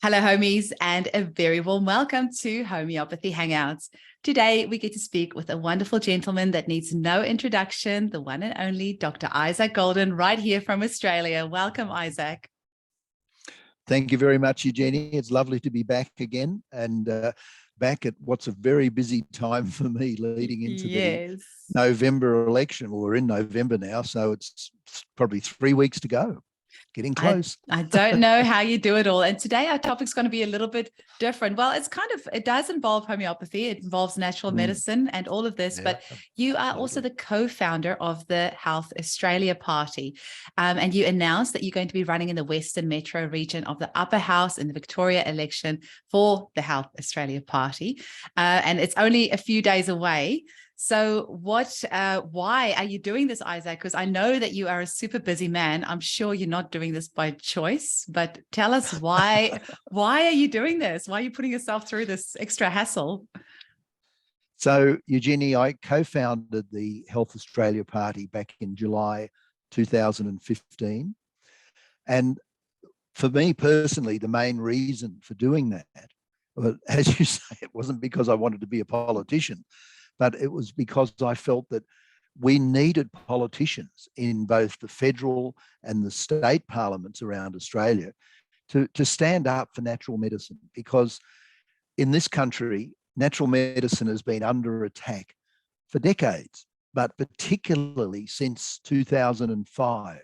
Hello, homies, and a very warm welcome to Homeopathy Hangouts. Today, we get to speak with a wonderful gentleman that needs no introduction, the one and only Dr. Isaac Golden, right here from Australia. Welcome, Isaac. Thank you very much, Eugenie. It's lovely to be back again and back at what's a very busy time for me leading into the November election. Well, we're in November now, so it's probably 3 weeks to go. Getting close. I don't know how you do it all. And today our topic's going to be a little bit different. Well, it does involve homeopathy. It involves natural medicine and all of this, but you are also the co-founder of the Health Australia Party. And you announced that you're going to be running in the Western Metro region of the Upper House in the Victoria election for the Health Australia Party. And it's only a few days away. So why are you doing this, Isaac? Because I know that you are a super busy man. I'm sure you're not doing this by choice, but tell us why are you doing this? Why are you putting yourself through this extra hassle? So, Eugenie, I co-founded the Health Australia Party back in July 2015. And for me personally, the main reason for doing that, well, as you say, it wasn't because I wanted to be a politician, but it was because I felt that we needed politicians in both the federal and the state parliaments around Australia to stand up for natural medicine, because in this country, natural medicine has been under attack for decades, but particularly since 2005,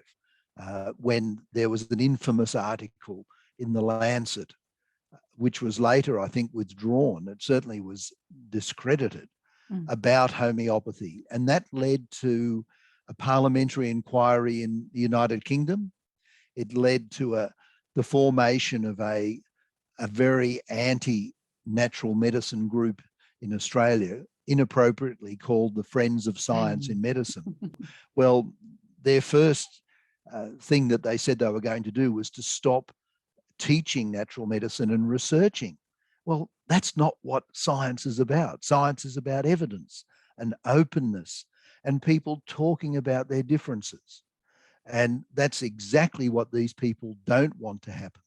when there was an infamous article in The Lancet, which was later, I think, withdrawn. It certainly was discredited about homeopathy. And that led to a parliamentary inquiry in the United Kingdom. It led to the formation of a very anti-natural medicine group in Australia, inappropriately called the Friends of Science in Medicine. Well, their first thing that they said they were going to do was to stop teaching natural medicine and researching. Well, that's not what science is about. Science is about evidence and openness and people talking about their differences. And that's exactly what these people don't want to happen.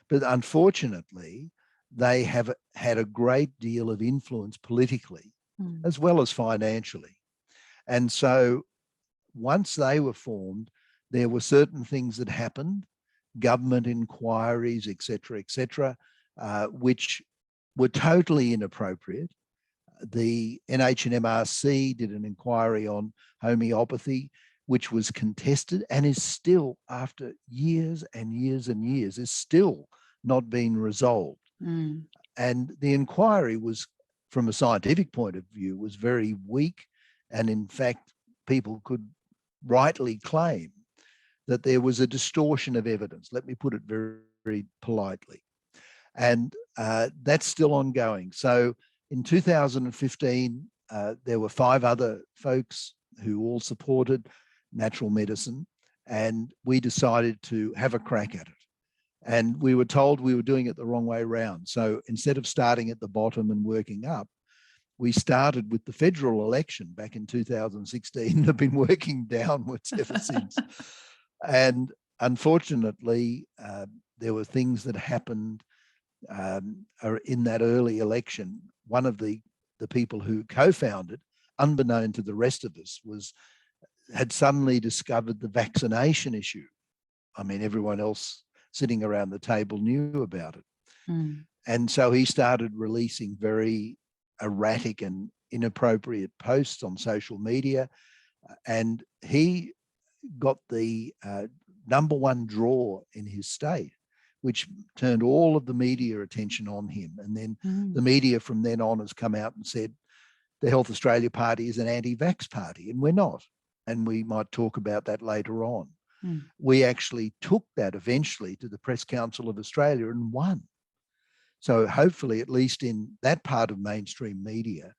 But unfortunately, they have had a great deal of influence politically as well as financially. And so once they were formed, there were certain things that happened, government inquiries, et cetera, which were totally inappropriate. The NHMRC did an inquiry on homeopathy, which was contested and is still, after years and years and years, is still not being resolved. And the inquiry was, from a scientific point of view, was very weak. And in fact, people could rightly claim that there was a distortion of evidence. Let me put it very, very politely. And that's still ongoing. So in 2015, there were 5 other folks who all supported natural medicine, and we decided to have a crack at it. And we were told we were doing it the wrong way around. So instead of starting at the bottom and working up, we started with the federal election back in 2016 and have been working downwards ever since. And unfortunately, there were things that happened in that early election. One of the people who co-founded, unbeknown to the rest of us, had suddenly discovered the vaccination issue. I mean, everyone else sitting around the table knew about it. And so he started releasing very erratic and inappropriate posts on social media. And he got the #1 draw in his state, which turned all of the media attention on him. And then the media from then on has come out and said, the Health Australia Party is an anti-vax party, and we're not. And we might talk about that later on. We actually took that eventually to the Press Council of Australia and won. So hopefully, at least in that part of mainstream media,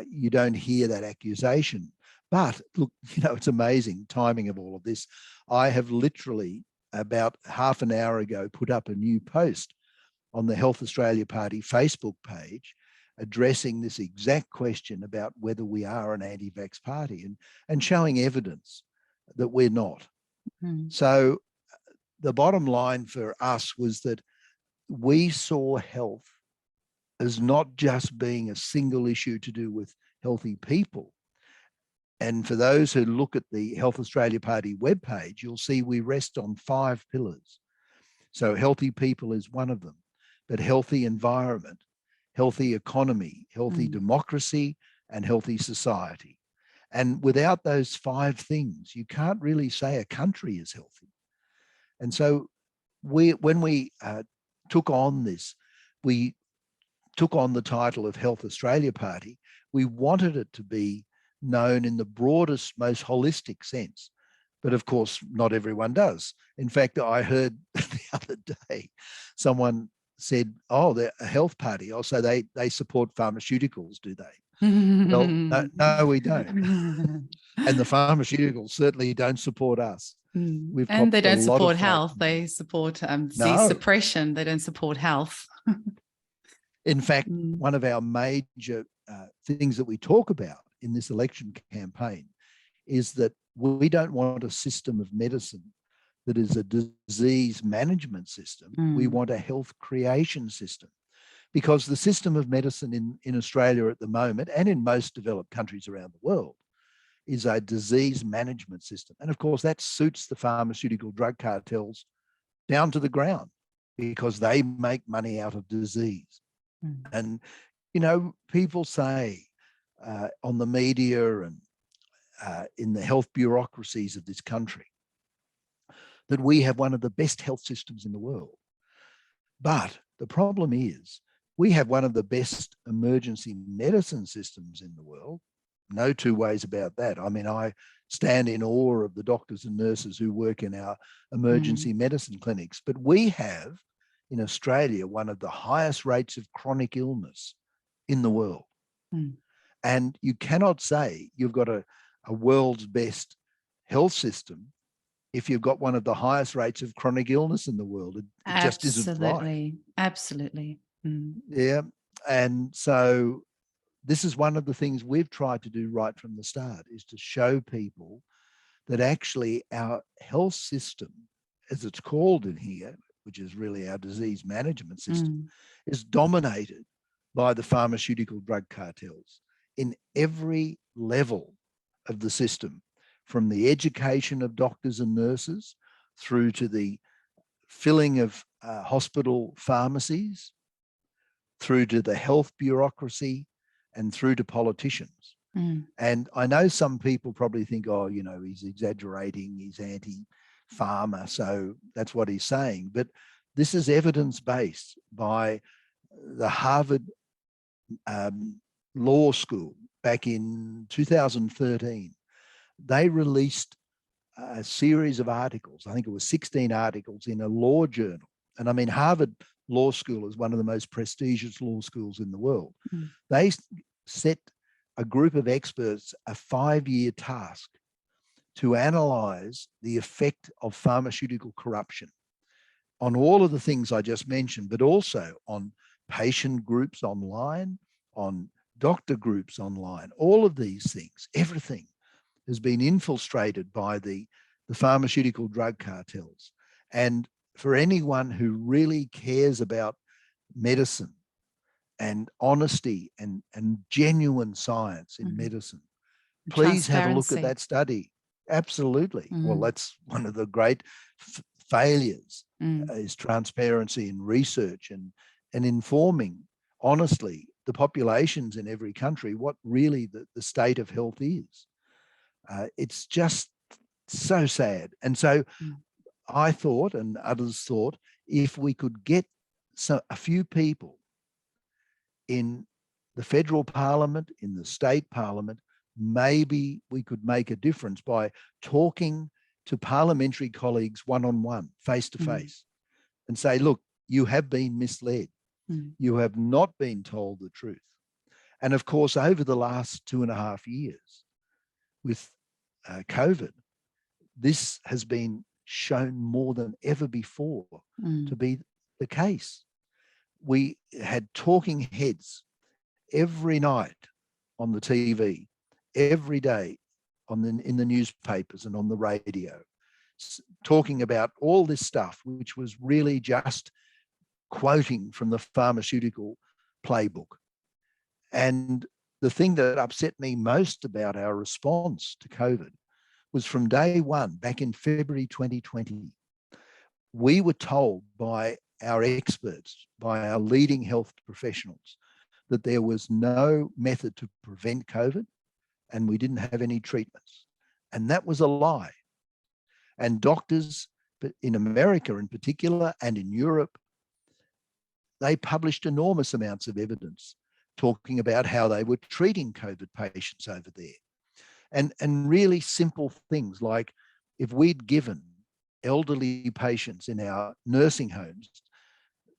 you don't hear that accusation. But look, it's amazing timing of all of this. I have literally about half an hour ago put up a new post on the Health Australia Party Facebook page addressing this exact question about whether we are an anti-vax party and showing evidence that we're not. So the bottom line for us was that we saw health as not just being a single issue to do with healthy people. And for those who look at the Health Australia Party webpage, you'll see we rest on 5 pillars. So healthy people is one of them, but healthy environment, healthy economy, healthy democracy, and healthy society. And without those 5 things, you can't really say a country is healthy. And so when we took on this, we took on the title of Health Australia Party. We wanted it to be known in the broadest, most holistic sense. But of course, not everyone does. In fact, I heard the other day, someone said, oh, they're a health party. Oh, so they support pharmaceuticals, do they? Well, no, we don't. And the pharmaceuticals certainly don't support us. We've and they don't support health. Health. They support disease suppression. They don't support health. In fact, one of our major things that we talk about in this election campaign is that we don't want a system of medicine that is a disease management system. We want a health creation system, because the system of medicine in Australia at the moment, and in most developed countries around the world, is a disease management system. And of course, that suits the pharmaceutical drug cartels down to the ground, because they make money out of disease. And, you know, people say on the media and in the health bureaucracies of this country that we have one of the best health systems in the world. But the problem is we have one of the best emergency medicine systems in the world. No two ways about that. I mean, I stand in awe of the doctors and nurses who work in our emergency medicine clinics. But we have in Australia one of the highest rates of chronic illness in the world. And you cannot say you've got a world's best health system if you've got one of the highest rates of chronic illness in the world. It just isn't right. Absolutely. Yeah. And so this is one of the things we've tried to do right from the start, is to show people that actually our health system, as it's called in here, which is really our disease management system, is dominated by the pharmaceutical drug cartels in every level of the system, from the education of doctors and nurses through to the filling of hospital pharmacies, through to the health bureaucracy, and through to politicians. And I know some people probably think, oh, you know, he's exaggerating, he's anti-pharma, so that's what he's saying. But this is evidence-based by the Harvard Law School back in 2013. They released a series of articles. I think it was 16 articles in a law journal. And I mean, Harvard Law School is one of the most prestigious law schools in the world. They set a group of experts a 5-year task to analyze the effect of pharmaceutical corruption on all of the things I just mentioned, but also on patient groups online, on doctor groups online. All of these things, everything has been infiltrated by the pharmaceutical drug cartels. And for anyone who really cares about medicine and honesty and genuine science in medicine, please have a look at that study. Absolutely. Well, that's one of the great failures is transparency in research and informing honestly the populations in every country what really the state of health is. It's just so sad. And so I thought, and others thought, if we could get a few people in the federal parliament, in the state parliament, maybe we could make a difference by talking to parliamentary colleagues one-on-one, face-to-face, and say, look, you have been misled. You have not been told the truth. And of course, over the last 2.5 years with COVID, this has been shown more than ever before to be the case. We had talking heads every night on the TV, every day in the newspapers and on the radio, talking about all this stuff, which was really just quoting from the pharmaceutical playbook. And the thing that upset me most about our response to COVID was from day one, back in February 2020, we were told by our experts, by our leading health professionals, that there was no method to prevent COVID and we didn't have any treatments. And that was a lie. And doctors in America in particular and in Europe, they published enormous amounts of evidence talking about how they were treating COVID patients over there. And really simple things like if we'd given elderly patients in our nursing homes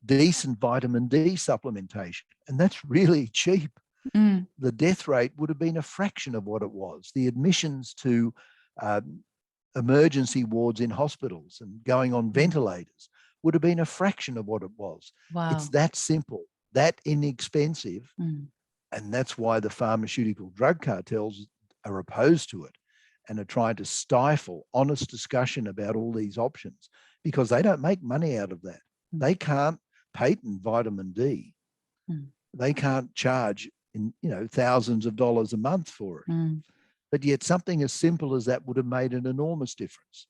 decent vitamin D supplementation, and that's really cheap, the death rate would have been a fraction of what it was. The admissions to emergency wards in hospitals and going on ventilators would have been a fraction of what it was. Wow. It's that simple, that inexpensive, and that's why the pharmaceutical drug cartels are opposed to it and are trying to stifle honest discussion about all these options, because they don't make money out of that. They can't patent vitamin D. They can't charge thousands of dollars a month for it. But yet something as simple as that would have made an enormous difference.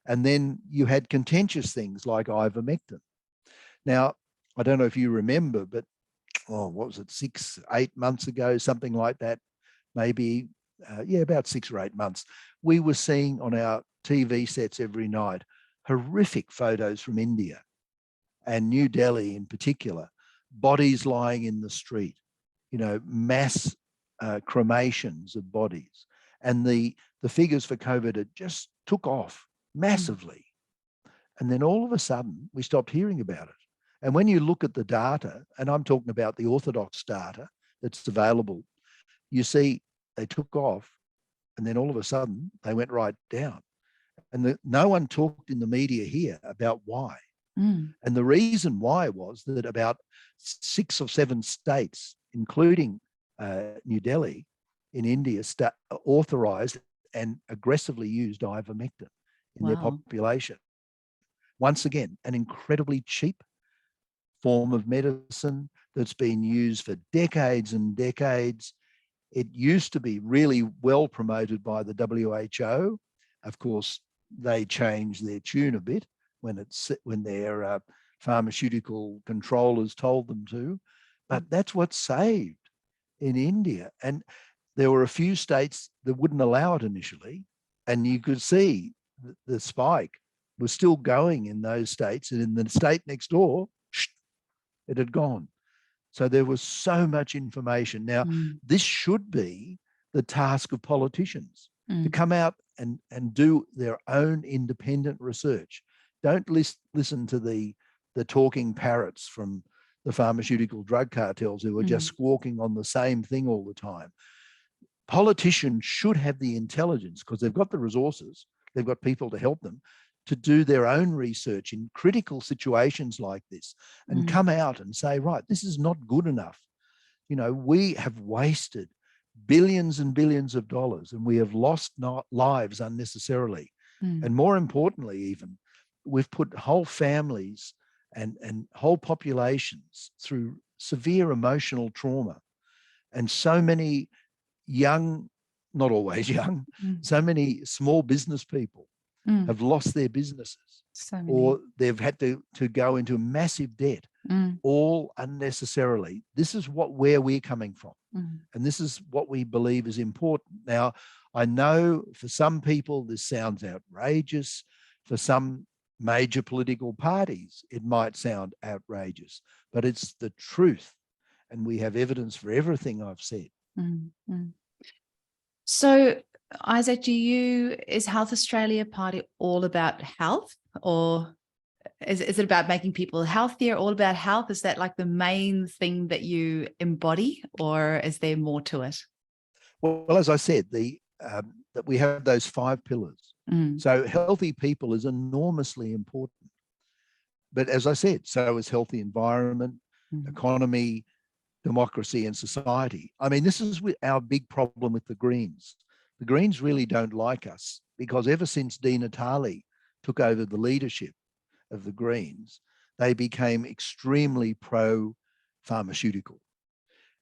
And then you had contentious things like ivermectin. Now, I don't know if you remember, but what was it, 6-8 months ago, something like that, maybe, about 6 or 8 months, we were seeing on our TV sets every night horrific photos from India and New Delhi in particular, bodies lying in the street, mass cremations of bodies. And the figures for COVID had just took off massively. And then all of a sudden, we stopped hearing about it. And when you look at the data, and I'm talking about the orthodox data that's available, you see they took off and then all of a sudden they went right down. And no one talked in the media here about why. And the reason why was that about 6 or 7 states, including New Delhi in India, authorized and aggressively used ivermectin in their population. Once again, an incredibly cheap form of medicine that's been used for decades and decades. It used to be really well promoted by the WHO. Of course, they changed their tune a bit when their pharmaceutical controllers told them to, but that's what saved in India. And there were a few states that wouldn't allow it initially, and you could see the spike was still going in those states, and in the state next door, it had gone. So there was so much information. Now, this should be the task of politicians to come out and do their own independent research. Don't listen to the talking parrots from the pharmaceutical drug cartels who are just squawking on the same thing all the time. Politicians should have the intelligence, because they've got the resources, they've got people to help them, to do their own research in critical situations like this and come out and say, right, this is not good enough. We have wasted billions and billions of dollars and we have lost lives unnecessarily. And more importantly, even, we've put whole families and whole populations through severe emotional trauma. And so many young, not always young, so many small business people have lost their businesses, or they've had to go into massive debt, all unnecessarily. This is where we're coming from. And this is what we believe is important. Now, I know for some people this sounds outrageous. For some major political parties, it might sound outrageous, but it's the truth. And we have evidence for everything I've said. So, Isaac, is Health Australia Party all about health, or is it about making people healthier, all about health? Is that like the main thing that you embody, or is there more to it? Well, as I said, that we have those 5 pillars. So healthy people is enormously important. But as I said, so is healthy environment, economy, democracy and society. I mean, this is our big problem with the Greens. The Greens really don't like us because ever since Di Natale took over the leadership of the Greens, they became extremely pro-pharmaceutical.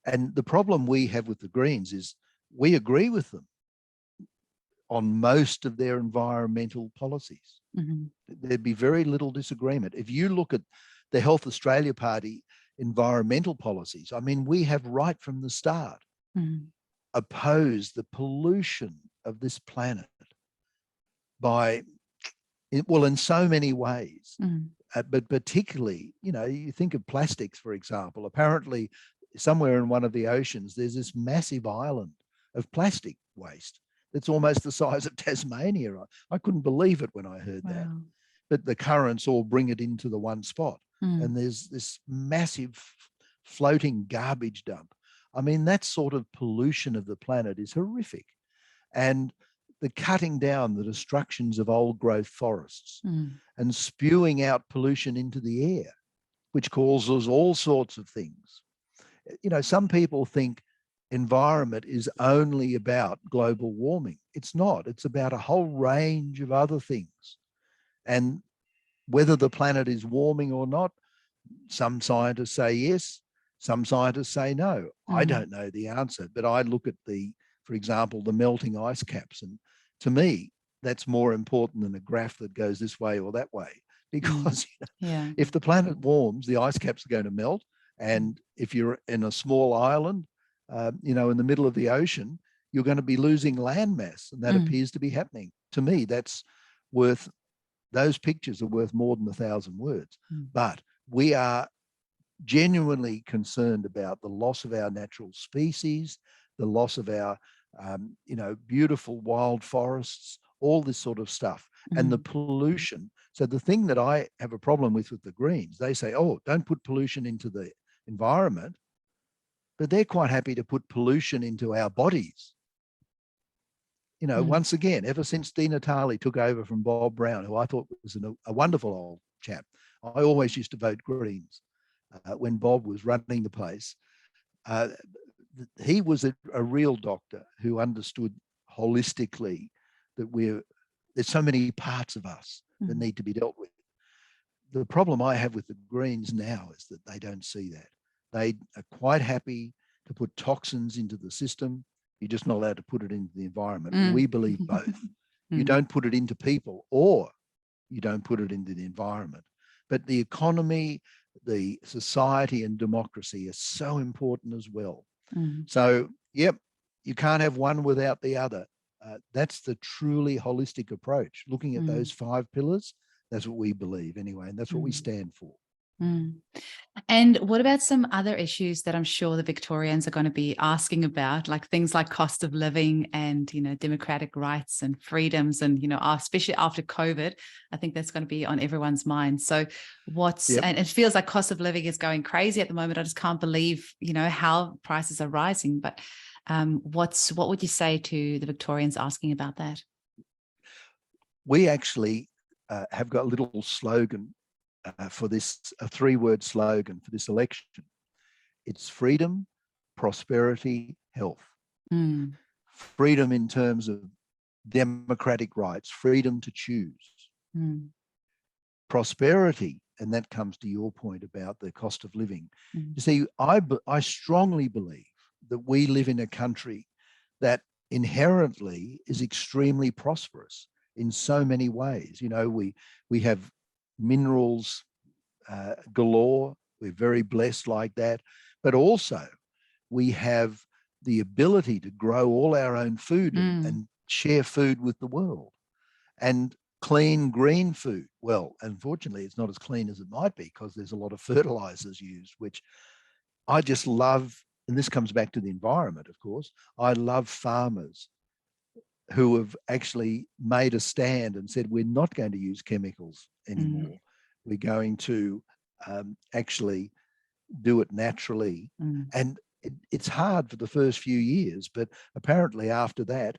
And the problem we have with the Greens is we agree with them on most of their environmental policies. Mm-hmm. There'd be very little disagreement. If you look at the Health Australia Party environmental policies, I mean, we have right from the start opposed the pollution of this planet by, well, in so many ways, but particularly, you know, you think of plastics, for example. Apparently, somewhere in one of the oceans, there's this massive island of plastic waste that's almost the size of Tasmania. I couldn't believe it when I heard that. But the currents all bring it into the one spot. And there's this massive floating garbage dump. I mean, that sort of pollution of the planet is horrific. And the cutting down, the destructions of old growth forests and spewing out pollution into the air, which causes all sorts of things. You know, some people think environment is only about global warming. It's not. It's about a whole range of other things. And whether the planet is warming or not, some scientists say yes, some scientists say no. I don't know the answer, but I look at for example, the melting ice caps. And to me, that's more important than a graph that goes this way or that way. Because if the planet warms, the ice caps are going to melt. And if you're in a small island, you know, in the middle of the ocean, you're going to be losing land mass. And that appears to be happening. To me, those pictures are worth more than 1,000 words. But we are genuinely concerned about the loss of our natural species, the loss of our, you know, beautiful wild forests, all this sort of stuff, and the pollution. So the thing that I have a problem with the Greens, they say, oh, don't put pollution into the environment, but they're quite happy to put pollution into our bodies. You know, once again, ever since Di Natale took over from Bob Brown, who I thought was a wonderful old chap, I always used to vote Greens when Bob was running the place. He was a real doctor who understood holistically that there's so many parts of us that need to be dealt with. The problem I have with the Greens now is that they don't see that. They are quite happy to put toxins into the system. You're just not allowed to put it into the environment. We believe both. You don't put it into people, or you don't put it into the environment. But the economy, the society and democracy are so important as well. So, yep, you can't have one without the other. That's the truly holistic approach. Looking at those 5 pillars, that's what we believe anyway, and that's what we stand for. And what about some other issues that I'm sure the Victorians are going to be asking about, like things like cost of living and, you know, democratic rights and freedoms, and, you know, especially after COVID, I think that's going to be on everyone's mind. So and it feels like cost of living is going crazy at the moment. I just can't believe, you know, how prices are rising. But what would you say to the Victorians asking about that? We actually have got a little slogan for this, a 3-word slogan for this election. It's freedom, prosperity, health. Freedom in terms of democratic rights, freedom to choose. Prosperity, and that comes to your point about the cost of living. You see, I strongly believe that we live in a country that inherently is extremely prosperous in so many ways. You know, we have minerals galore. We're very blessed like that. But also we have the ability to grow all our own food and share food with the world, and clean green food. Well, unfortunately, it's not as clean as it might be because there's a lot of fertilizers used, which I just love. And this comes back to the environment, of course. I love farmers who have actually made a stand and said, we're not going to use chemicals anymore. We're going to actually do it naturally. And it's hard for the first few years, but apparently after that,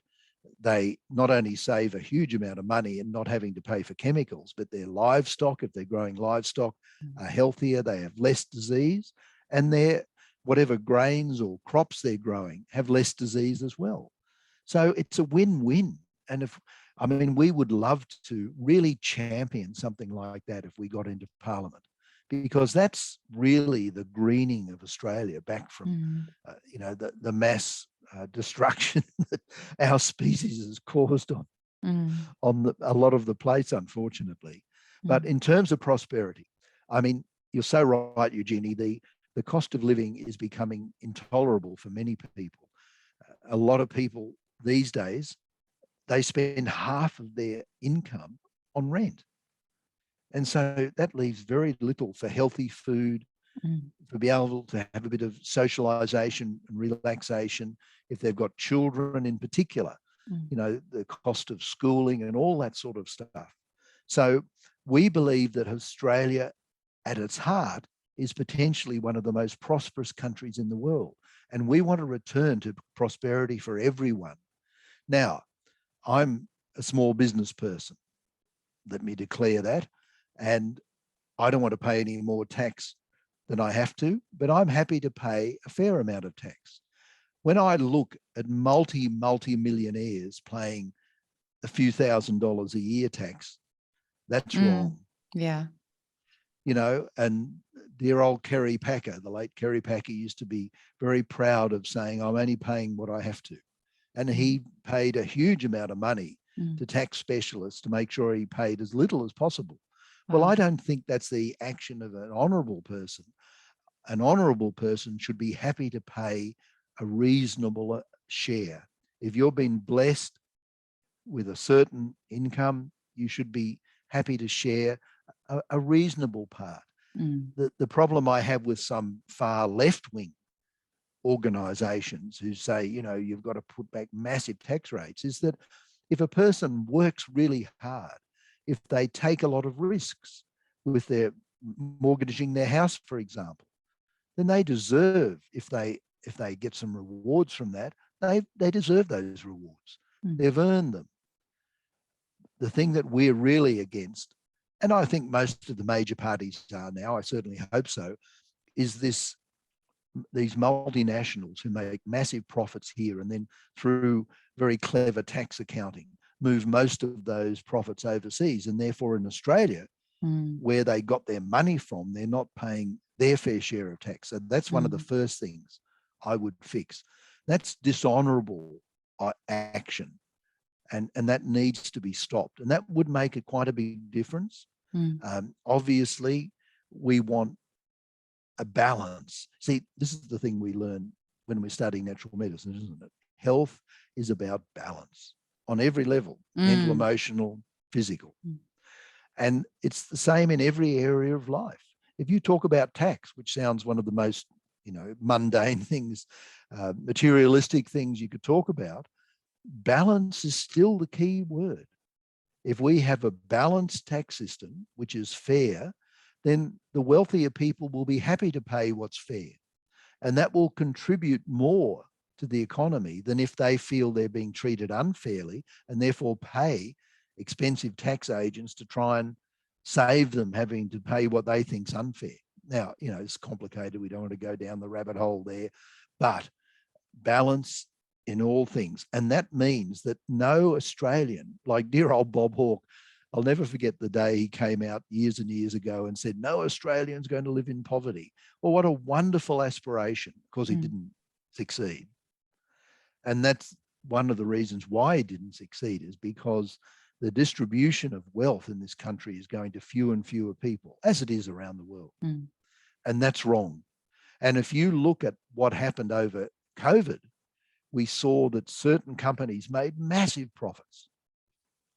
they not only save a huge amount of money in not having to pay for chemicals, but their livestock, if they're growing livestock, are healthier, they have less disease, and their whatever grains or crops they're growing have less disease as well. So it's a win-win. And we would love to really champion something like that if we got into Parliament, because that's really the greening of Australia back from, the mass destruction that our species has caused on a lot of the plates, unfortunately. But in terms of prosperity, I mean, you're so right, Eugenie, the cost of living is becoming intolerable for many people. A lot of people these days, they spend half of their income on rent. And so that leaves very little for healthy food, to be able to have a bit of socialization and relaxation. If they've got children in particular, the cost of schooling and all that sort of stuff. So we believe that Australia at its heart is potentially one of the most prosperous countries in the world. And we want to return to prosperity for everyone. Now, I'm a small business person. Let me declare that. And I don't want to pay any more tax than I have to, but I'm happy to pay a fair amount of tax. When I look at multi-millionaires paying a few $1,000s a year tax, that's wrong. Yeah. And dear old Kerry Packer, the late Kerry Packer, used to be very proud of saying, I'm only paying what I have to. And he paid a huge amount of money to tax specialists to make sure he paid as little as possible. Well, I don't think that's the action of an honourable person. An honourable person should be happy to pay a reasonable share. If you've been blessed with a certain income, you should be happy to share a reasonable part. The problem I have with some far left-wing organisations who say, you've got to put back massive tax rates, is that if a person works really hard, if they take a lot of risks with their mortgaging their house, for example, then they deserve, if they get some rewards from that, they deserve those rewards. They've earned them. The thing that we're really against, and I think most of the major parties are now, I certainly hope so, is these multinationals who make massive profits here and then through very clever tax accounting move most of those profits overseas, and therefore in Australia, where they got their money from, they're not paying their fair share of tax. So that's one of the first things I would fix. That's dishonourable action, and that needs to be stopped, and that would make quite a big difference. Obviously, we want a balance. See, this is the thing we learn when we're studying natural medicine, isn't it? Health is about balance on every level, mental, emotional, physical. And it's the same in every area of life. If you talk about tax, which sounds one of the most, mundane things, materialistic things you could talk about, balance is still the key word. If we have a balanced tax system, which is fair, then the wealthier people will be happy to pay what's fair. And that will contribute more to the economy than if they feel they're being treated unfairly and therefore pay expensive tax agents to try and save them having to pay what they think's unfair. Now, it's complicated. We don't want to go down the rabbit hole there, but balance in all things. And that means that no Australian, like dear old Bob Hawke, I'll never forget the day he came out years and years ago and said, no Australian's going to live in poverty. Well, what a wonderful aspiration. Of course, he didn't succeed. And that's one of the reasons why he didn't succeed, is because the distribution of wealth in this country is going to fewer and fewer people, as it is around the world. And that's wrong. And if you look at what happened over COVID, we saw that certain companies made massive profits.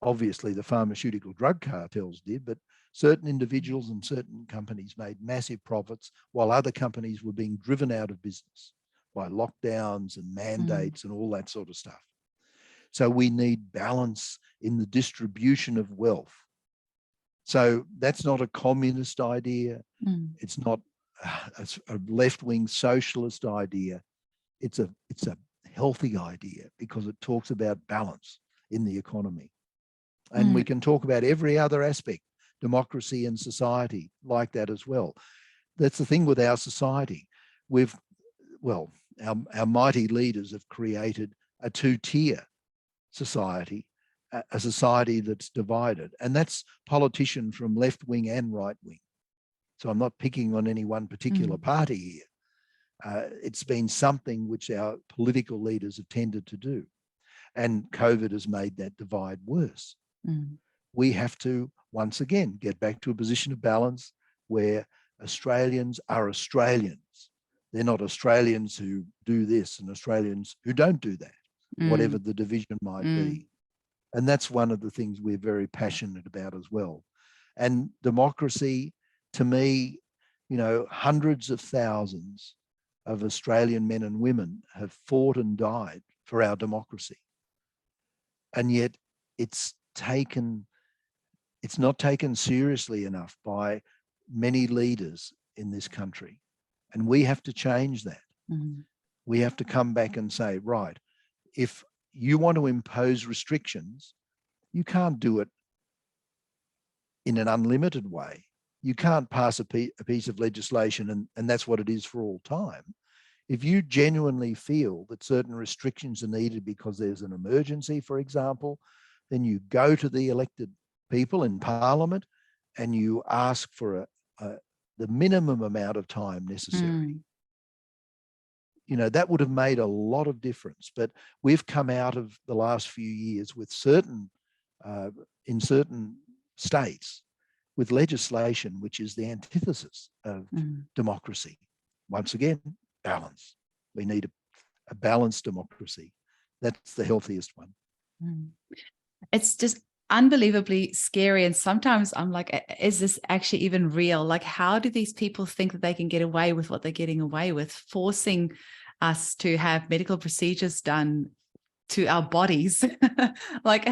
Obviously, the pharmaceutical drug cartels did, but certain individuals and certain companies made massive profits while other companies were being driven out of business by lockdowns and mandates and all that sort of stuff. So we need balance in the distribution of wealth. So that's not a communist idea. It's not a left-wing socialist idea. It's a healthy idea because it talks about balance in the economy. And we can talk about every other aspect, democracy and society, like that as well. That's the thing with our society. Our mighty leaders have created a two-tier society, a society that's divided. And that's politicians from left wing and right wing. So I'm not picking on any one particular party here. It's been something which our political leaders have tended to do. And COVID has made that divide worse. We have to, once again, get back to a position of balance where Australians are Australians. They're not Australians who do this and Australians who don't do that, whatever the division might be. And that's one of the things we're very passionate about as well. And democracy, to me, you know, hundreds of thousands of Australian men and women have fought and died for our democracy. And yet it's not taken seriously enough by many leaders in this country. And we have to change that. We have to come back and say, right, if you want to impose restrictions, you can't do it in an unlimited way. You can't pass a piece of legislation and that's what it is for all time. If you genuinely feel that certain restrictions are needed because there's an emergency, for example, then you go to the elected people in Parliament and you ask for the minimum amount of time necessary. You know, that would have made a lot of difference. But we've come out of the last few years with in certain states, with legislation which is the antithesis of democracy. Once again, balance. We need a balanced democracy. That's the healthiest one. It's just unbelievably scary. And sometimes I'm like, is this actually even real? Like, how do these people think that they can get away with what they're getting away with, forcing us to have medical procedures done to our bodies? Like,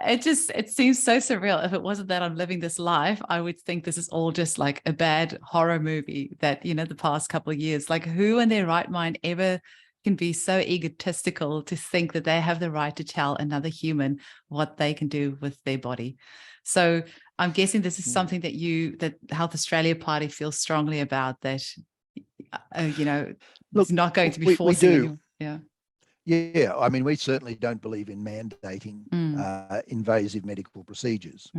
it seems so surreal. If it wasn't that I'm living this life, I would think this is all just like a bad horror movie that, you know, the past couple of years, like who in their right mind ever can be so egotistical to think that they have the right to tell another human what they can do with their body. So I'm guessing this is something that the Health Australia Party feels strongly about, that, you know, it's not going to be forcing anyone. Yeah, I mean, we certainly don't believe in mandating invasive medical procedures.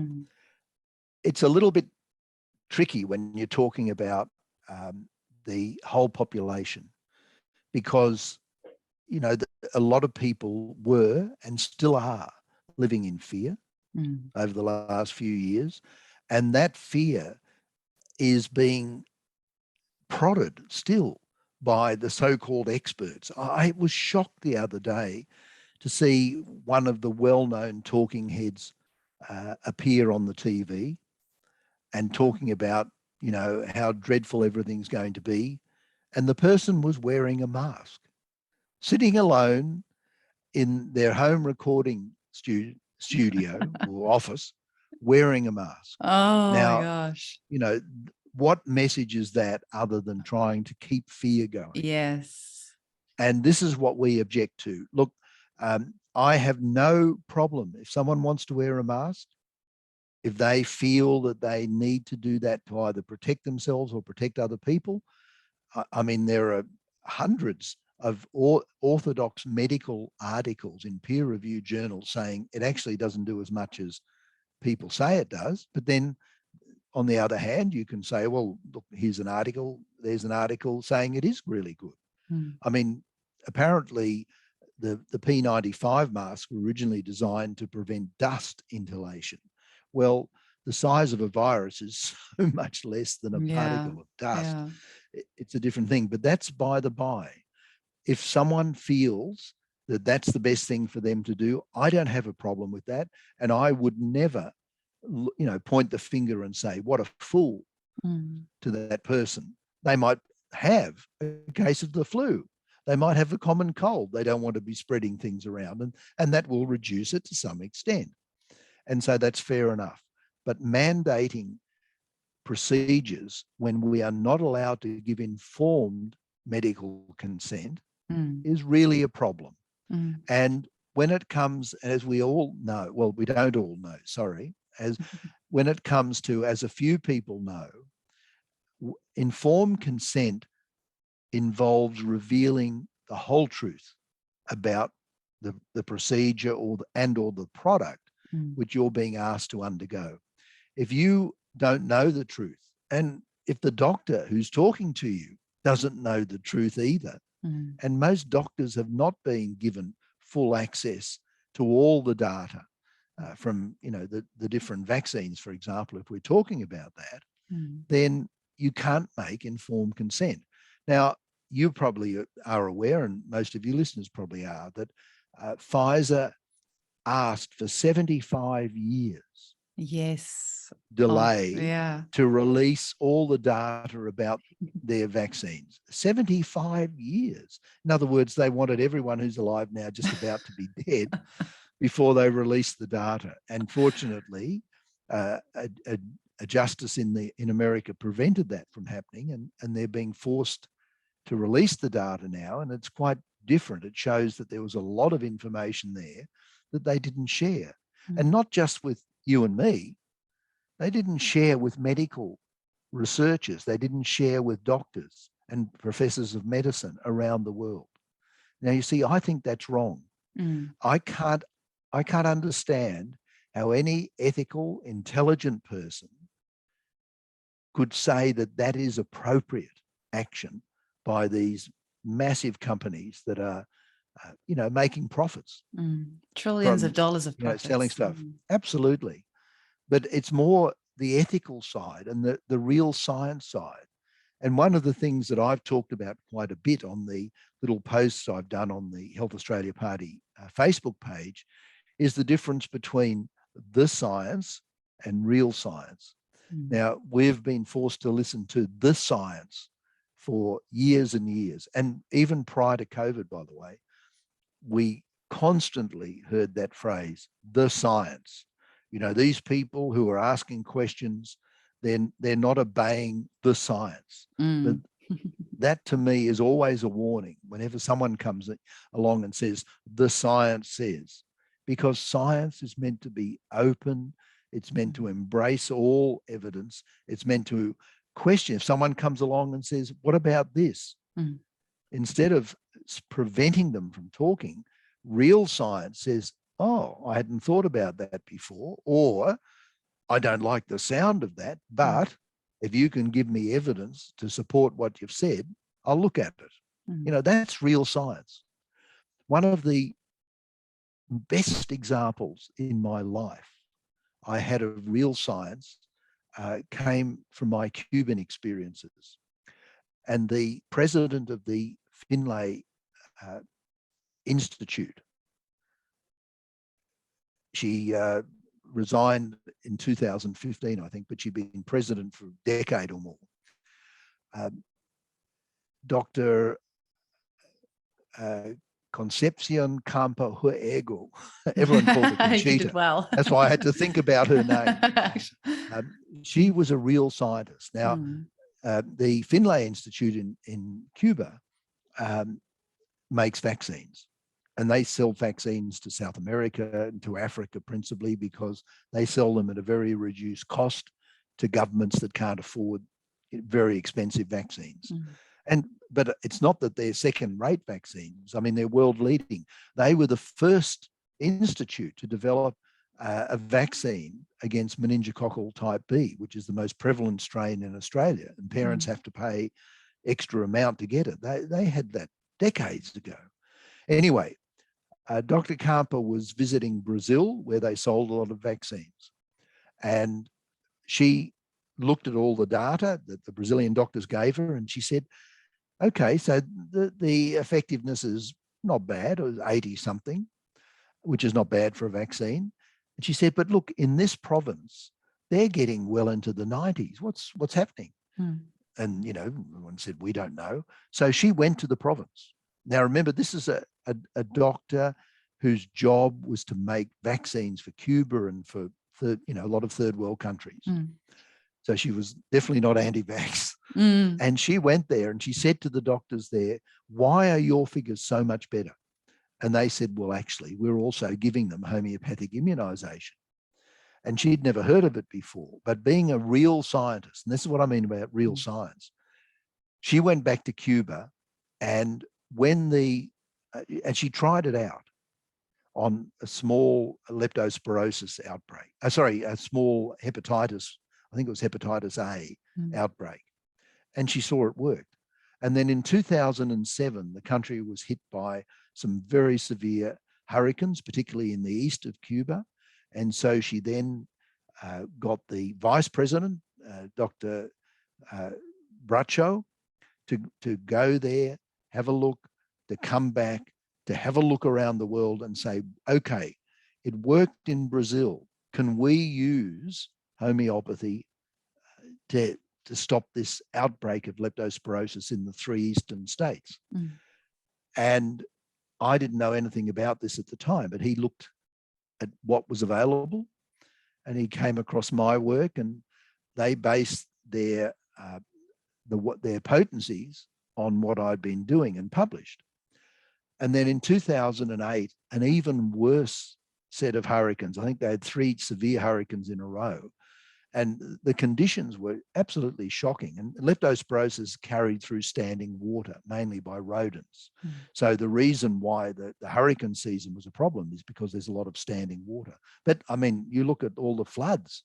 It's a little bit tricky when you're talking about the whole population, because, you know, a lot of people were and still are living in fear over the last few years. And that fear is being prodded still by the so-called experts. I was shocked the other day to see one of the well-known talking heads appear on the TV and talking about, you know, how dreadful everything's going to be. And the person was wearing a mask, sitting alone in their home recording studio or office, wearing a mask. Oh, now, my gosh. You know, what message is that other than trying to keep fear going? Yes. And this is what we object to. Look, I have no problem if someone wants to wear a mask, if they feel that they need to do that to either protect themselves or protect other people. I mean, there are hundreds of orthodox medical articles in peer-reviewed journals saying it actually doesn't do as much as people say it does. But then on the other hand, you can say, well, look, here's an article, there's an article saying it is really good. I mean, apparently the P95 masks were originally designed to prevent dust inhalation. Well, the size of a virus is so much less than a particle of dust. It's a different thing, but that's by the by. If someone feels that that's the best thing for them to do, I don't have a problem with that. And I would never, you know, point the finger and say, what a fool to that person. They might have a case of the flu. They might have a common cold. They don't want to be spreading things around, and that will reduce it to some extent. And so that's fair enough. But mandating procedures when we are not allowed to give informed medical consent is really a problem. And when it comes, as we all know, well, we don't all know, sorry, as when it comes to, as a few people know, informed consent involves revealing the whole truth about the procedure or the product which you're being asked to undergo. If you don't know the truth. And if the doctor who's talking to you doesn't know the truth either, and most doctors have not been given full access to all the data from, the different vaccines, for example, if we're talking about that, then you can't make informed consent. Now, you probably are aware, and most of your listeners probably are, that Pfizer asked for 75 years delay to release all the data about their vaccines. 75 years. In other words, they wanted everyone who's alive now just about to be dead before they released the data. And fortunately, a justice in America prevented that from happening, and they're being forced to release the data now, and it's quite different. It shows that there was a lot of information there that they didn't share. And not just with you and me, they didn't share with medical researchers, they didn't share with doctors and professors of medicine around the world. Now, you see, I think that's wrong. I can't understand how any ethical, intelligent person could say that that is appropriate action by these massive companies that are, making profits. Trillions of dollars of profits. Selling stuff. Absolutely. But it's more the ethical side and the real science side. And one of the things that I've talked about quite a bit on the little posts I've done on the Health Australia Party Facebook page is the difference between the science and real science. Now, we've been forced to listen to the science for years and years. And even prior to COVID, by the way, we constantly heard that phrase, the science. These people who are asking questions, they're not obeying the science. But that to me is always a warning whenever someone comes along and says, the science says, because science is meant to be open. It's meant to embrace all evidence. It's meant to question. If someone comes along and says, what about this? Instead of preventing them from talking, real science says, oh, I hadn't thought about that before, or I don't like the sound of that, but if you can give me evidence to support what you've said, I'll look at it. That's real science. One of the best examples in my life I had of real science came from my Cuban experiences. And the president of the Finlay Institute, she resigned in 2015, I think, but she'd been president for a decade or more. Dr. Concepcion Campa Huego. Everyone called her Conchita. You did well. That's why I had to think about her name. She was a real scientist. Now, the Finlay Institute in Cuba makes vaccines, and they sell vaccines to South America and to Africa principally because they sell them at a very reduced cost to governments that can't afford very expensive vaccines. But it's not that they're second-rate vaccines. I mean, they're world-leading. They were the first institute to develop a vaccine against meningococcal type B, which is the most prevalent strain in Australia, and parents have to pay extra amount to get it. They had that decades ago. Anyway, Dr. Campa was visiting Brazil, where they sold a lot of vaccines, and she looked at all the data that the Brazilian doctors gave her, and she said, okay, so the effectiveness is not bad. It was 80 something, which is not bad for a vaccine. And she said, but look, in this province, they're getting well into the 90s. What's happening? And, everyone said, we don't know. So she went to the province. Now, remember, this is a doctor whose job was to make vaccines for Cuba and for, a lot of third world countries. So she was definitely not anti-vax. And she went there and she said to the doctors there, why are your figures so much better? And they said, well, actually, we're also giving them homeopathic immunization. And she'd never heard of it before. But being a real scientist, and this is what I mean about real science, she went back to Cuba, and and she tried it out on a small leptospirosis outbreak. A small hepatitis, I think it was hepatitis A outbreak, and she saw it worked. And then in 2007, the country was hit by some very severe hurricanes, particularly in the east of Cuba. And so she then got the vice president, Dr. Bracho, to go there, have a look, to come back, to have a look around the world and say, okay, it worked in Brazil. Can we use homeopathy to stop this outbreak of leptospirosis in the 3 eastern states? And I didn't know anything about this at the time, but he looked at what was available and he came across my work, and they based their potencies on what I'd been doing and published. And then in 2008, an even worse set of hurricanes. I think they had 3 severe hurricanes in a row. And the conditions were absolutely shocking. And leptospirosis carried through standing water, mainly by rodents. So the reason why the hurricane season was a problem is because there's a lot of standing water. But I mean, you look at all the floods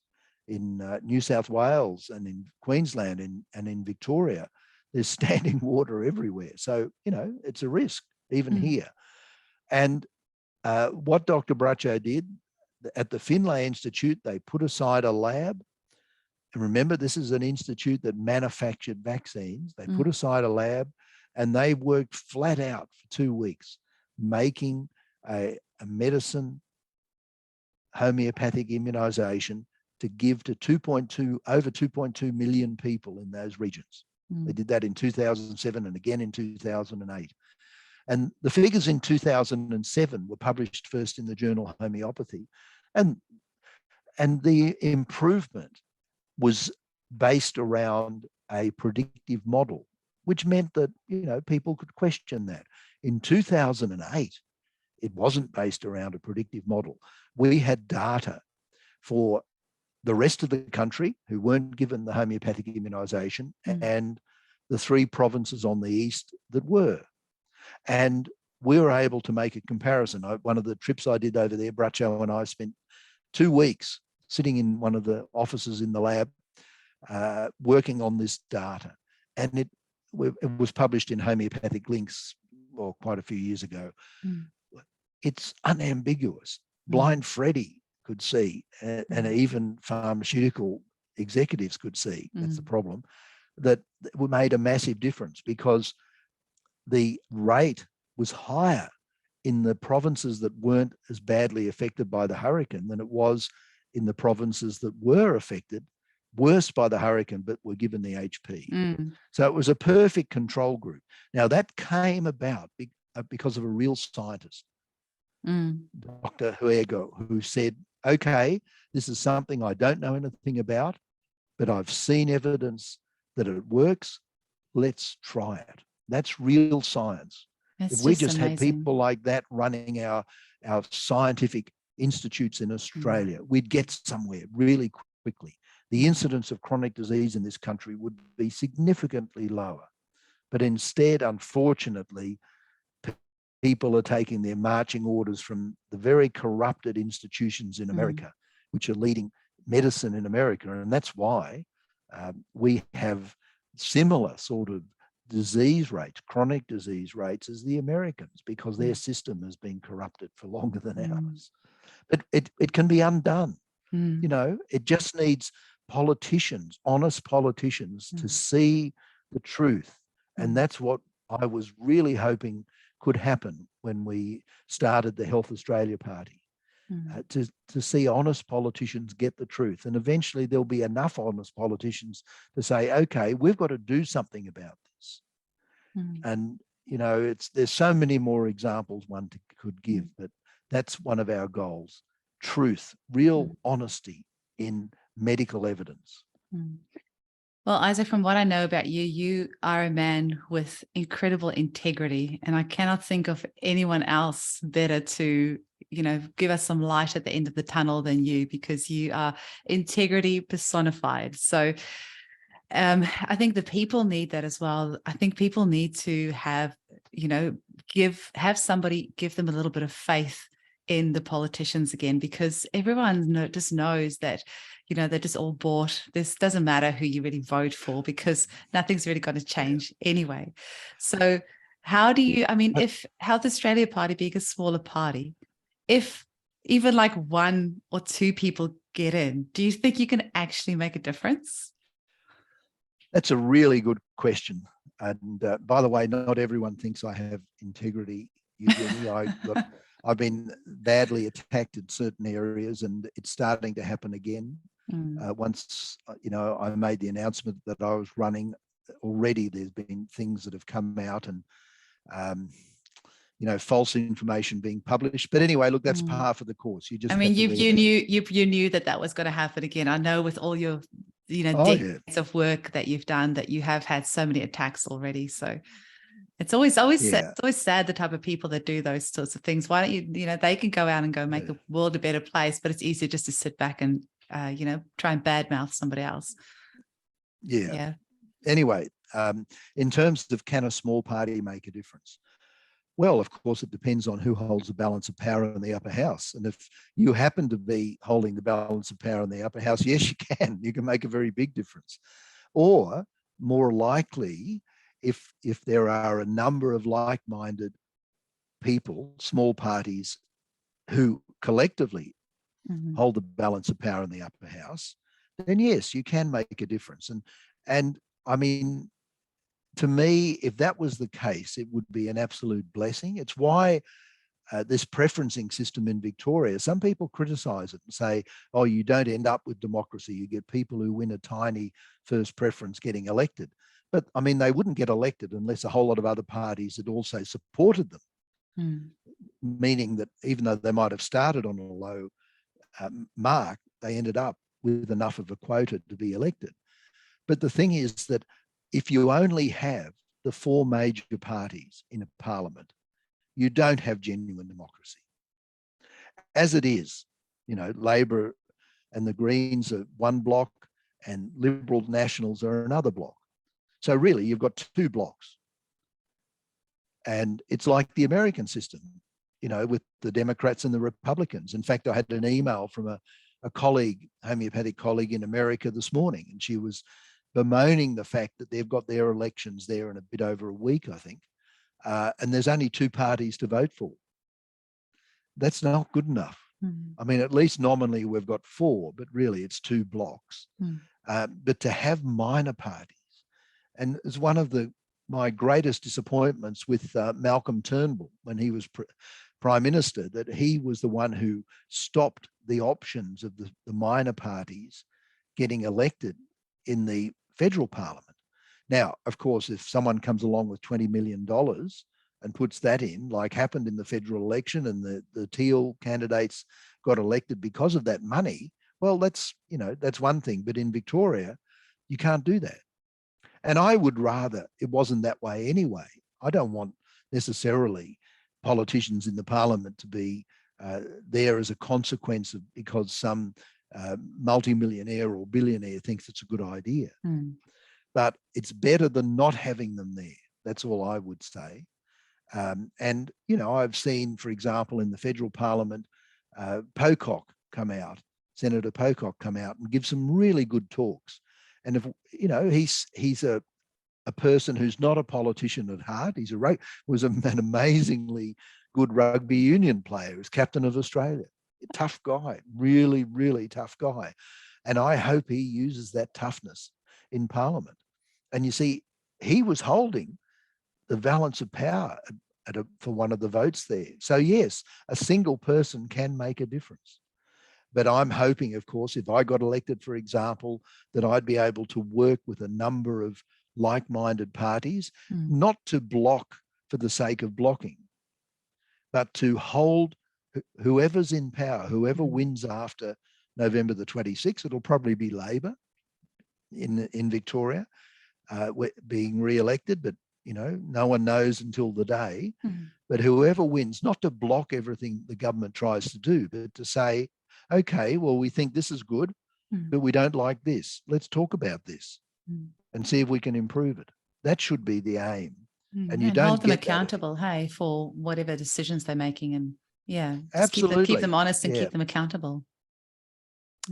in New South Wales and in Queensland and in Victoria, there's standing water everywhere. So, you know, it's a risk even here. And what Dr. Bracho did at the Finlay Institute, they put aside a lab. And remember, this is an institute that manufactured vaccines. They put aside a lab and they worked flat out for 2 weeks, making a medicine, homeopathic immunization, to give to over 2.2 million people in those regions. They did that in 2007 and again in 2008. And the figures in 2007 were published first in the journal Homeopathy. And the improvement was based around a predictive model, which meant that, you know, people could question that. In 2008, it wasn't based around a predictive model. We had data for the rest of the country who weren't given the homeopathic immunization and the 3 provinces on the east that were. And we were able to make a comparison. One of the trips I did over there, Bracho and I spent 2 weeks sitting in one of the offices in the lab, working on this data. And it was published in Homeopathic Links, well, quite a few years ago. It's unambiguous. Blind Freddie could see, and even pharmaceutical executives could see, that's the problem, that we made a massive difference because the rate was higher in the provinces that weren't as badly affected by the hurricane than it was in the provinces that were affected worse by the hurricane but were given the HP. So it was a perfect control group. Now that came about because of a real scientist, Dr. Kruger, who said, okay, this is something I don't know anything about, but I've seen evidence that it works. Let's try it. That's real science. If we just had people like that running our scientific institutes in Australia, we'd get somewhere really quickly. The incidence of chronic disease in this country would be significantly lower. But instead, unfortunately, people are taking their marching orders from the very corrupted institutions in America, which are leading medicine in America. And that's why we have similar sort of disease rates, chronic disease rates as the Americans, because their system has been corrupted for longer than ours. But it can be undone. You know, it just needs politicians, honest politicians, to see the truth. And that's what I was really hoping could happen when we started the Health Australia Party, to see honest politicians get the truth. And eventually there'll be enough honest politicians to say, okay, we've got to do something about this. And, you know, there's so many more examples one could give, but that's one of our goals. Truth, real honesty in medical evidence. Well, Isaac, from what I know about you, you are a man with incredible integrity, and I cannot think of anyone else better to, you know, give us some light at the end of the tunnel than you, because you are integrity personified. So I think the people need that as well. I think people need to have, you know, have somebody give them a little bit of faith in the politicians again, because everyone just knows that, they're just all bought. This doesn't matter who you really vote for, because nothing's really going to change anyway. So how do you, if Health Australia Party being a smaller party, if even like one or two people get in, do you think you can actually make a difference? That's a really good question. And by the way, not everyone thinks I have integrity, Eugenie. I've been badly attacked in certain areas, and it's starting to happen again. Once, I made the announcement that I was running, already there's been things that have come out and, false information being published. But anyway, look, that's par for the course. You just you knew that was going to happen again. I know, with all your decades of work that you've done, that you have had so many attacks already. So it's always sad. It's always sad, the type of people that do those sorts of things. Why don't you, they can go out and go make the world a better place, but it's easier just to sit back and try and badmouth somebody else. Yeah. Anyway, in terms of, can a small party make a difference? Well, of course, it depends on who holds the balance of power in the upper house. And if you happen to be holding the balance of power in the upper house, yes, you can. You can make a very big difference. Or more likely, if there are a number of like-minded people, small parties, who collectively hold the balance of power in the upper house, then yes, you can make a difference. And I mean, to me, if that was the case, it would be an absolute blessing. It's why this preferencing system in Victoria, some people criticize it and say, oh, you don't end up with democracy. You get people who win a tiny first preference getting elected. But I mean, they wouldn't get elected unless a whole lot of other parties had also supported them, meaning that even though they might have started on a low mark, they ended up with enough of a quota to be elected. But the thing is that if you only have the four major parties in a parliament, you don't have genuine democracy. As it is, Labor and the Greens are one block and Liberal Nationals are another block. So really, you've got two blocks. And it's like the American system, with the Democrats and the Republicans. In fact, I had an email from a colleague, homeopathic colleague in America this morning, and she was bemoaning the fact that they've got their elections there in a bit over a week, I think, and there's only two parties to vote for. That's not good enough. I mean, at least nominally we've got four, but really it's two blocks. But to have minor parties, and it's one of my greatest disappointments with Malcolm Turnbull when he was Prime Minister, that he was the one who stopped the options of the minor parties getting elected in the federal parliament. Now, of course, if someone comes along with $20 million and puts that in, like happened in the federal election, and the Teal candidates got elected because of that money, well, that's one thing. But in Victoria, you can't do that. And I would rather it wasn't that way anyway. I don't want necessarily politicians in the parliament to be there as a consequence of because some multimillionaire or billionaire thinks it's a good idea. But it's better than not having them there. That's all I would say. And, I've seen, for example, in the federal parliament, Pocock come out, Senator Pocock come out and give some really good talks. And if, he's a person who's not a politician at heart. He's was an amazingly good rugby union player. He's captain of Australia. Tough guy, really, really tough guy. And I hope he uses that toughness in Parliament. And you see, he was holding the balance of power for one of the votes there. So yes, a single person can make a difference. But I'm hoping, of course, if I got elected, for example, that I'd be able to work with a number of like-minded parties, not to block for the sake of blocking, but to hold whoever's in power, whoever wins after November the 26th. It'll probably be Labor in Victoria being re-elected, but no one knows until the day. But whoever wins, not to block everything the government tries to do, but to say, okay, well, we think this is good, but we don't like this. Let's talk about this and see if we can improve it. That should be the aim. And you don't hold them accountable, for whatever decisions they're making, and Yeah. Just Absolutely. keep them honest and keep them accountable.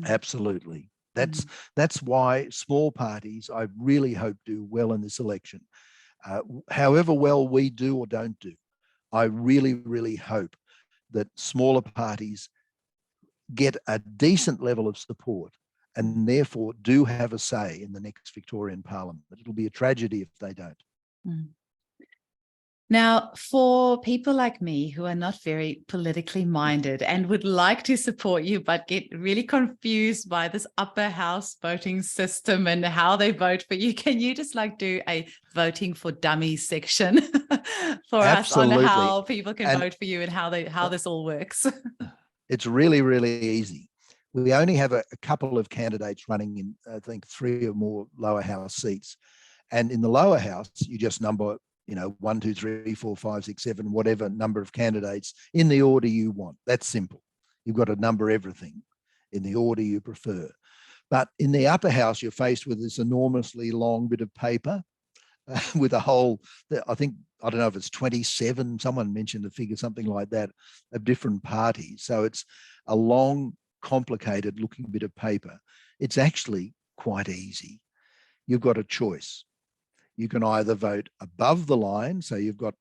Absolutely. That's why small parties, I really hope, do well in this election. However well we do or don't do, I really, really hope that smaller parties get a decent level of support and therefore do have a say in the next Victorian Parliament. It'll be a tragedy if they don't. Now, for people like me who are not very politically minded and would like to support you, but get really confused by this upper house voting system and how they vote for you, can you just do a voting for dummies section for us on how people can vote for you and how this all works? It's really, really easy. We only have a couple of candidates running in, I think, 3 or more lower house seats. And in the lower house, you just number 1, 2, 3, 4, 5, 6, 7, whatever number of candidates in the order you want. That's simple. You've got to number everything in the order you prefer. But in the upper house, you're faced with this enormously long bit of paper with a whole, I don't know if it's 27, someone mentioned a figure, something like that, of different parties. So it's a long, complicated looking bit of paper. It's actually quite easy. You've got a choice. You can either vote above the line, so you've got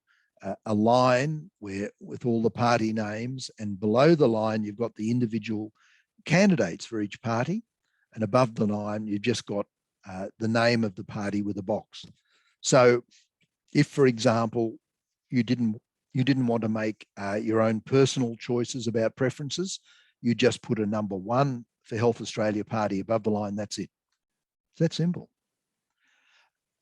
a line with all the party names, and below the line you've got the individual candidates for each party, and above the line you've just got the name of the party with a box. So if, for example, you didn't want to make your own personal choices about preferences, you just put a number 1 for Health Australia Party above the line. That's it. It's that simple.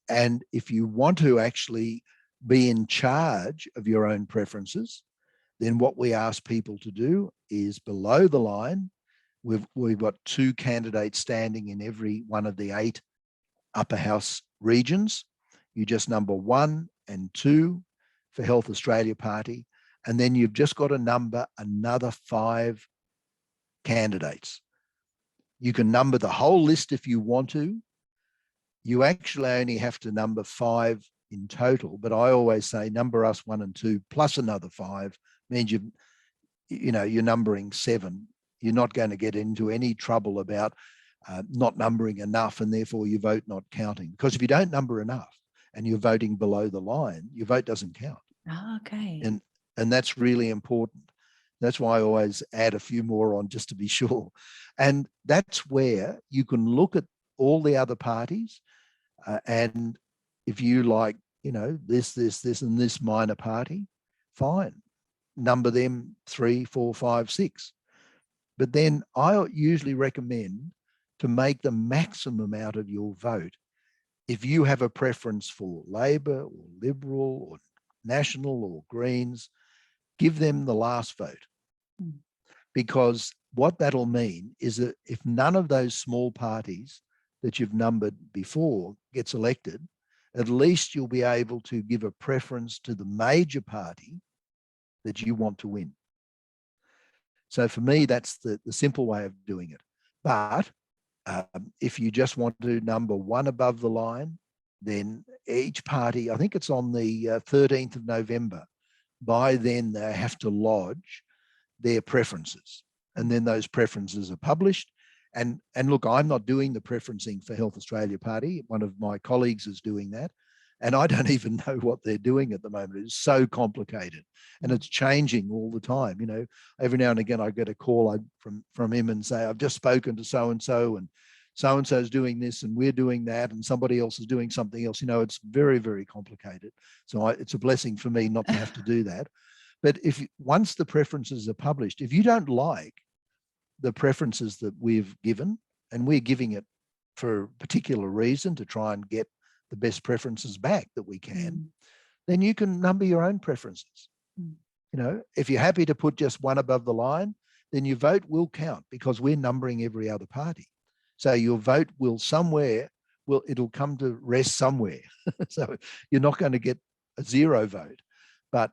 And if you want to actually be in charge of your own preferences, then what we ask people to do is below the line, we've got 2 candidates standing in every one of the 8 upper house regions. You just number 1 and 2 for Health Australia Party, and then you've just got to number another 5 candidates. You can number the whole list if you want to. You actually only have to number 5 in total, but I always say number us 1 and 2 plus another 5 means you're numbering 7. You're not going to get into any trouble about not numbering enough and therefore your vote not counting. Because if you don't number enough and you're voting below the line, your vote doesn't count. Oh, okay. And that's really important. That's why I always add a few more on just to be sure. And that's where you can look at all the other parties. And if you like, this, and this minor party, fine. Number them 3, 4, 5, 6. But then I usually recommend to make the maximum out of your vote. If you have a preference for Labor or Liberal or National or Greens, give them the last vote. Because what that'll mean is that if none of those small parties that you've numbered before gets elected, at least you'll be able to give a preference to the major party that you want to win. So for me, that's the simple way of doing it. But if you just want to number 1 above the line, then each party, I think it's on the 13th of November, by then they have to lodge their preferences. And then those preferences are published. And look, I'm not doing the preferencing for Health Australia Party. One of my colleagues is doing that. And I don't even know what they're doing at the moment. It's so complicated and it's changing all the time. Every now and again, I get a call from him and say, I've just spoken to so-and-so is doing this and we're doing that and somebody else is doing something else. It's very, very complicated. So it's a blessing for me not to have to do that. But once the preferences are published, if you don't like the preferences that we've given, and we're giving it for a particular reason to try and get the best preferences back that we can, then you can number your own preferences. If you're happy to put just 1 above the line, then your vote will count because we're numbering every other party. So your vote it'll come to rest somewhere. So you're not going to get a 0 vote. But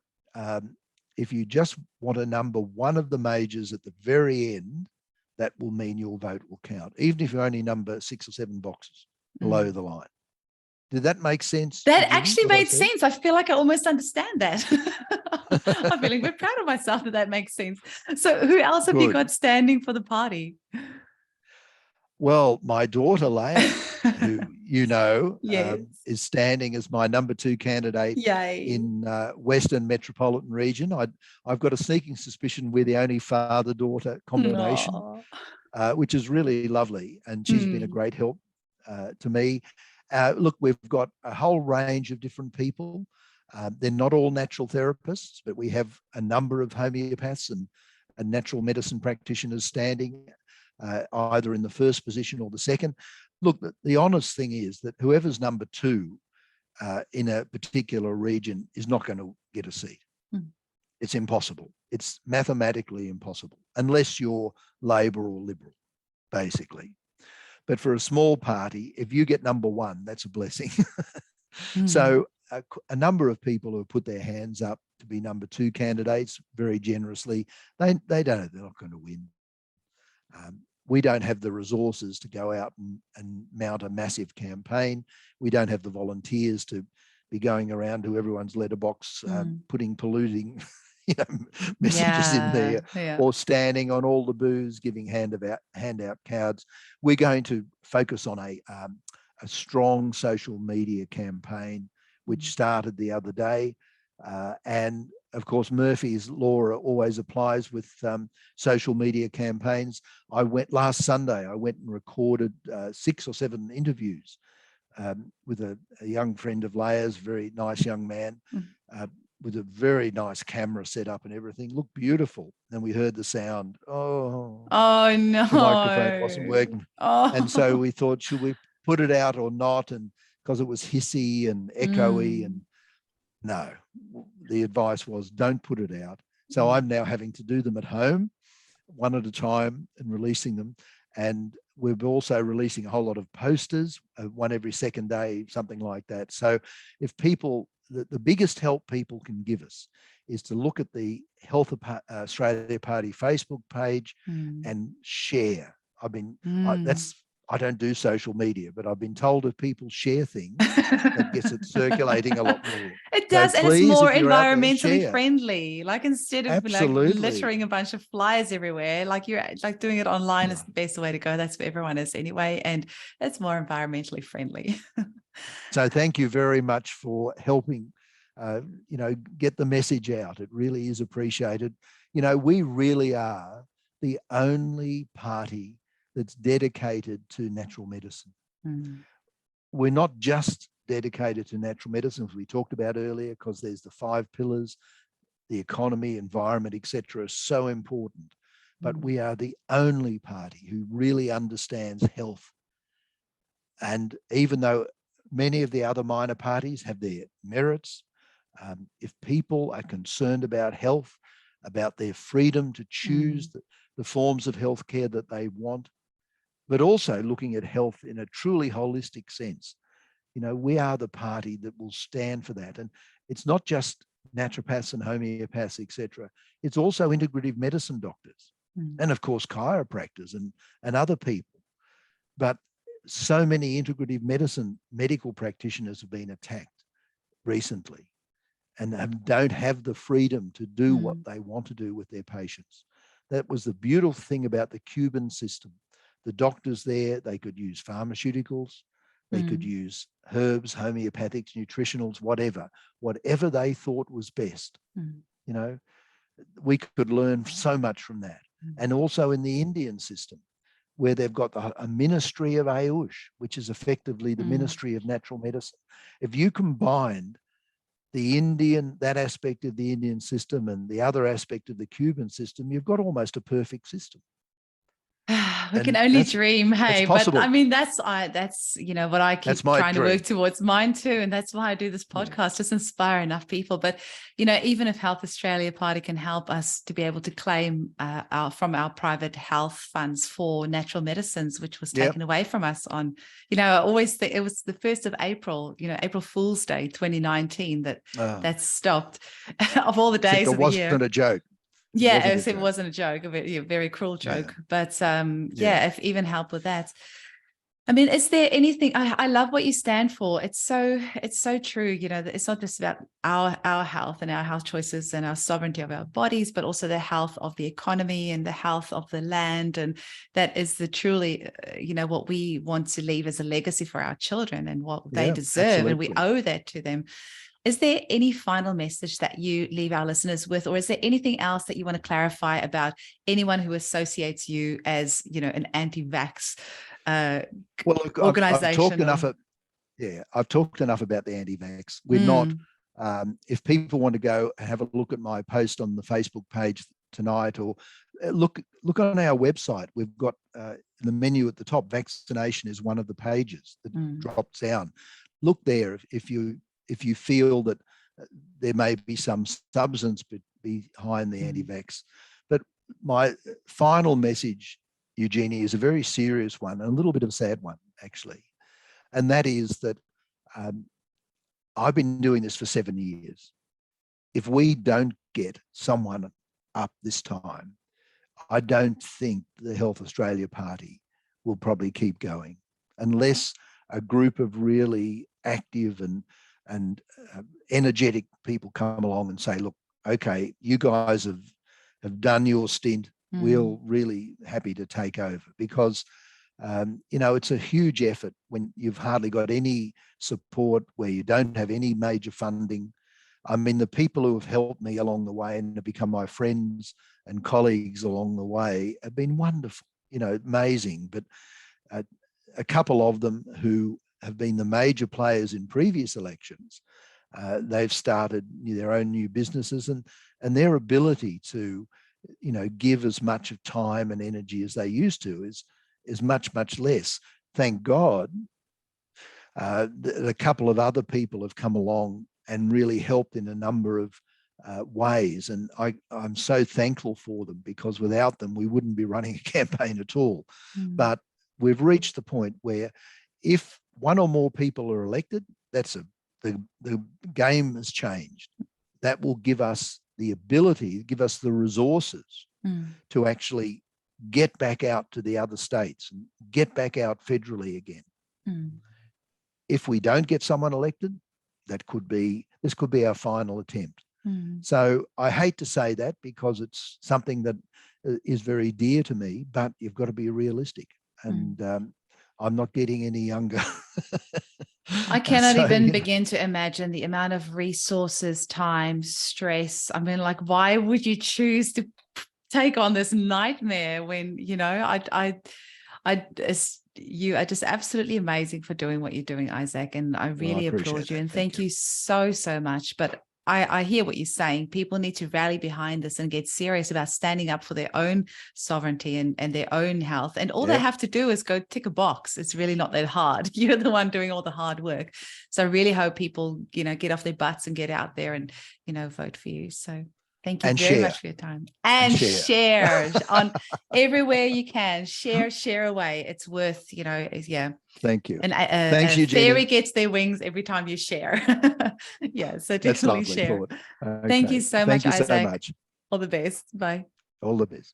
if you just want to number 1 of the majors at the very end, that will mean your vote will count, even if you only number 6 or 7 boxes below the line. Did that make sense? That Eugenie, actually what I made said? sense. I feel like I almost understand that. I'm feeling very proud of myself that makes sense. So who else have you Good. got standing for the party? Well, my daughter Leah, who Yes. is standing as my number 2 candidate Yay. in Western Metropolitan Region. I've got a sneaking suspicion we're the only father-daughter combination, which is really lovely, and she's been a great help to me. Look, we've got a whole range of different people. They're not all natural therapists, but we have a number of homeopaths and natural medicine practitioners standing either in the first position or the second. Look, the honest thing is that whoever's number 2 in a particular region is not going to get a seat. It's impossible. It's mathematically impossible, unless you're Labor or Liberal, basically. But for a small party, if you get number 1, that's a blessing. So a number of people have put their hands up to be number 2 candidates very generously. They don't know they're not going to win. We don't have the resources to go out and mount a massive campaign. We don't have the volunteers to be going around to everyone's letterbox, putting polluting messages in there, or standing on all the booths giving handout cards. We're going to focus on a strong social media campaign, which started the other day, and of course, Murphy's Law always applies with social media campaigns. Last Sunday, I went and recorded 6 or 7 interviews with a young friend of Leia's, very nice young man, with a very nice camera set up and everything. Looked beautiful. Then we heard the sound. Oh no. The microphone wasn't working. And so we thought, should we put it out or not? And because it was hissy and echoey and no, the advice was don't put it out. So I'm now having to do them at home, one at a time, and releasing them. And we're also releasing a whole lot of posters, one every second day, something like that. So if people, the biggest help people can give us is to look at the Health Australia Party Facebook page and share. I don't do social media, but I've been told if people share things, that gets it circulating a lot more. It does, so and it's more environmentally there, friendly. Like instead of like littering a bunch of flyers everywhere, like you're like doing it online is the best way to go. That's where everyone is anyway, and it's more environmentally friendly. So thank you very much for helping, get the message out. It really is appreciated. We really are the only party that's dedicated to natural medicine. We're not just dedicated to natural medicine, as we talked about earlier, because there's the 5 pillars, the economy, environment, etc., is so important. But we are the only party who really understands health. And even though many of the other minor parties have their merits, if people are concerned about health, about their freedom to choose the forms of healthcare that they want, but also looking at health in a truly holistic sense, we are the party that will stand for that. And it's not just naturopaths and homeopaths, etc. It's also integrative medicine doctors and, of course, chiropractors and other people. But so many integrative medicine medical practitioners have been attacked recently and don't have the freedom to do what they want to do with their patients. That was the beautiful thing about the Cuban system. The doctors there, they could use pharmaceuticals, they could use herbs, homeopathics, nutritionals, whatever they thought was best. We could learn so much from that. And also in the Indian system, where they've got a ministry of Ayush, which is effectively the ministry of natural medicine. If you combined that aspect of the Indian system and the other aspect of the Cuban system, you've got almost a perfect system. We can only dream, hey, but I mean, that's what I keep trying to work towards, mine too. And that's why I do this podcast, just inspire enough people. But, even if Health Australia Party can help us to be able to claim from our private health funds for natural medicines, which was taken away from us on, I always think it was the 1st of April, April Fool's Day, 2019, that stopped of all the days of the year. It wasn't a joke. Yeah, it wasn't a joke, a very cruel joke. But if even help with that. I mean, is there anything, I love what you stand for. It's so true. You know, it's not just about our health and our health choices and our sovereignty of our bodies, but also the health of the economy and the health of the land. And that is the truly, what we want to leave as a legacy for our children and what they deserve. Absolutely. And we owe that to them. Is there any final message that you leave our listeners with, or is there anything else that you want to clarify about anyone who associates you as, an anti-vax look, organization? I've talked enough about the anti-vax. We're not. If people want to go and have a look at my post on the Facebook page tonight, or look on our website, we've got the menu at the top. Vaccination is one of the pages that drops down. Look there if you feel that there may be some substance behind the anti-vax. But my final message, Eugenie, is a very serious one, and a little bit of a sad one, actually. And that is that I've been doing this for 7 years. If we don't get someone up this time, I don't think the Health Australia Party will probably keep going unless a group of really active and energetic people come along and say, look, okay, you guys have done your stint. We're really happy to take over, because, it's a huge effort when you've hardly got any support, where you don't have any major funding. I mean, the people who have helped me along the way and have become my friends and colleagues along the way have been wonderful, amazing. But a couple of them who have been the major players in previous elections, they've started their own new businesses, and their ability to give as much of time and energy as they used to is much, much less. Thank God a couple of other people have come along and really helped in a number of ways, and I'm so thankful for them, because without them we wouldn't be running a campaign at all. But we've reached the point where if one or more people are elected, the game has changed. That will give us the ability, give us the resources to actually get back out to the other states and get back out federally again. If we don't get someone elected, this could be our final attempt. So I hate to say that, because it's something that is very dear to me, but you've got to be realistic. And I'm not getting any younger. I cannot even begin to imagine the amount of resources, time, stress. I mean, like, why would you choose to take on this nightmare when, you are just absolutely amazing for doing what you're doing, Isaac. And I really applaud you. And thank you so, so much. But I hear what you're saying. People need to rally behind this and get serious about standing up for their own sovereignty and their own health. And all they have to do is go tick a box. It's really not that hard. You're the one doing all the hard work. So I really hope people, get off their butts and get out there and, vote for you. So thank you very much for your time. And share on everywhere you can. Share away. It's worth, Thank you. And thanks, a Eugenie. fairy gets their wings every time you share. So definitely share. Okay. Thank you so much, Isaac. So much. All the best. Bye. All the best.